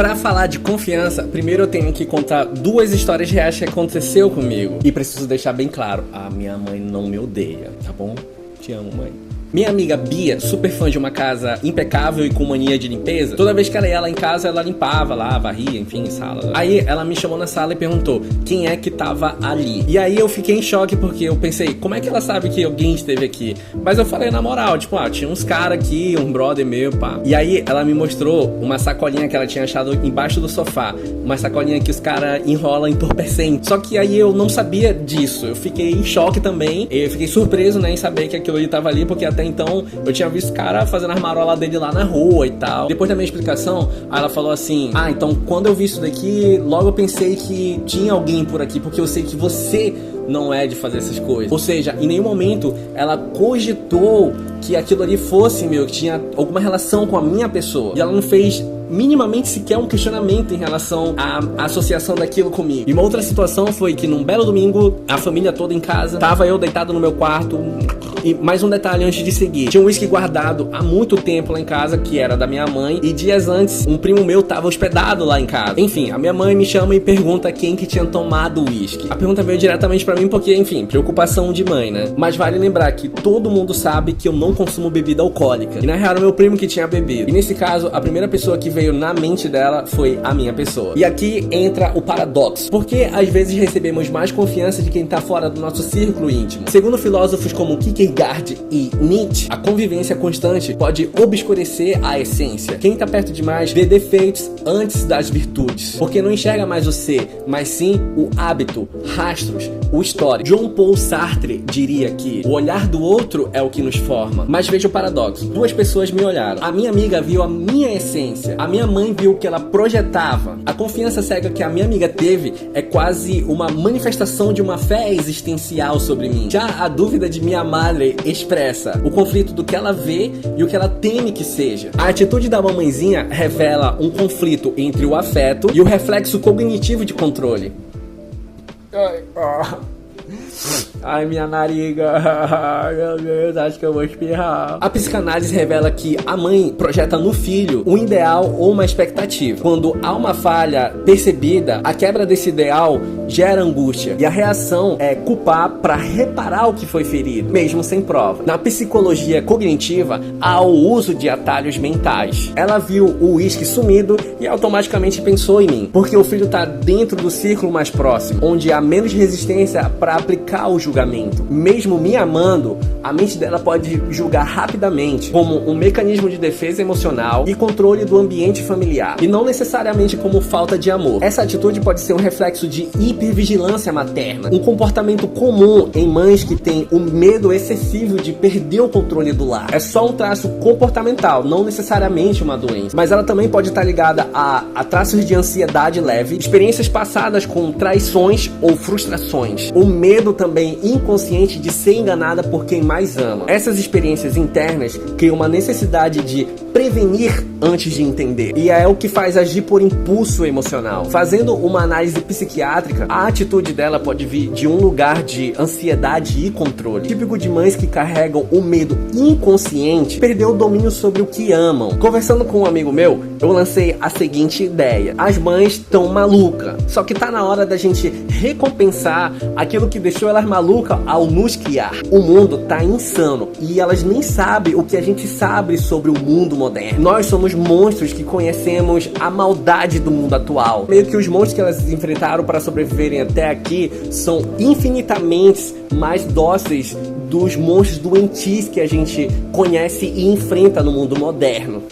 Pra falar de confiança, primeiro eu tenho que contar duas histórias reais que aconteceu comigo. E preciso deixar bem claro, a minha mãe não me odeia, tá bom? Te amo, mãe. Minha amiga Bia, super fã de uma casa impecável e com mania de limpeza, toda vez que ela ia lá em casa, ela limpava lá, varria, enfim, sala. Aí ela me chamou na sala e perguntou quem é que tava ali. E aí eu fiquei em choque porque eu pensei, como é que ela sabe que alguém esteve aqui? Mas eu falei na moral, tipo, tinha uns caras aqui, um brother meu, pá. E aí ela me mostrou uma sacolinha que ela tinha achado embaixo do sofá. Uma sacolinha que os caras enrolam entorpecente. Só que aí eu não sabia disso. Eu fiquei em choque também. Eu fiquei surpreso, né, em saber que aquilo ali tava ali, porque até então eu tinha visto o cara fazendo as marolas dele lá na rua e tal. Depois da minha explicação, aí ela falou assim, então quando eu vi isso daqui, logo eu pensei que tinha alguém por aqui, porque eu sei que você não é de fazer essas coisas. Ou seja, em nenhum momento ela cogitou que aquilo ali fosse meu, que tinha alguma relação com a minha pessoa. E ela não fez minimamente sequer um questionamento em relação à associação daquilo comigo. E uma outra situação foi que num belo domingo, a família toda em casa, tava eu deitado no meu quarto. E mais um detalhe antes de seguir, tinha um uísque guardado há muito tempo lá em casa, que era da minha mãe, e dias antes um primo meu tava hospedado lá em casa. Enfim, a minha mãe me chama e pergunta quem que tinha tomado o uísque. A pergunta veio diretamente pra mim porque, enfim, preocupação de mãe, né? Mas vale lembrar que todo mundo sabe que eu não consumo bebida alcoólica, e na real era o meu primo que tinha bebido. E nesse caso, a primeira pessoa que veio na mente dela foi a minha pessoa. E aqui entra o paradoxo, porque às vezes recebemos mais confiança de quem tá fora do nosso círculo íntimo. Segundo filósofos como Kierkegaard e Nietzsche, a convivência constante pode obscurecer a essência. Quem tá perto demais vê defeitos antes das virtudes, porque não enxerga mais o ser, mas sim o hábito, rastros, o histórico. Jean Paul Sartre diria que o olhar do outro é o que nos forma. Mas veja o paradoxo, duas pessoas me olharam. A minha amiga viu a minha essência, a minha mãe viu o que ela projetava. A confiança cega que a minha amiga teve é quase uma manifestação de uma fé existencial sobre mim. Já a dúvida de minha madre expressa o conflito do que ela vê e o que ela teme que seja. A atitude da mamãezinha revela um conflito entre o afeto e o reflexo cognitivo de controle. Ai, minha nariga. Meu Deus, acho que eu vou espirrar. A psicanálise revela que a mãe projeta no filho um ideal ou uma expectativa. Quando há uma falha percebida, a quebra desse ideal gera angústia. E a reação é culpar para reparar o que foi ferido, mesmo sem prova. Na psicologia cognitiva, há o uso de atalhos mentais. Ela viu o uísque sumido e automaticamente pensou em mim, porque o filho está dentro do círculo mais próximo, onde há menos resistência para aplicar o julgamento. Mesmo me amando, a mente dela pode julgar rapidamente como um mecanismo de defesa emocional e controle do ambiente familiar, e não necessariamente como falta de amor. Essa atitude pode ser um reflexo de hipervigilância materna, um comportamento comum em mães que têm um medo excessivo de perder o controle do lar. É só um traço comportamental, não necessariamente uma doença, mas ela também pode estar ligada a traços de ansiedade leve, experiências passadas com traições ou frustrações, o medo também inconsciente de ser enganada por quem mais ama. Essas experiências internas criam uma necessidade de prevenir antes de entender, e é o que faz agir por impulso emocional. Fazendo uma análise psiquiátrica, a atitude dela pode vir de um lugar de ansiedade e controle, típico de mães que carregam o medo inconsciente, perder o domínio sobre o que amam. Conversando com um amigo meu, eu lancei a seguinte ideia: as mães estão malucas, só que tá na hora da gente recompensar aquilo que deixou elas malucas ao nos criar. O mundo tá insano e elas nem sabem o que a gente sabe sobre o mundo moderno. Nós somos monstros que conhecemos a maldade do mundo atual. Meio que os monstros que elas enfrentaram para sobreviverem até aqui são infinitamente mais dóceis dos monstros doentios que a gente conhece e enfrenta no mundo moderno.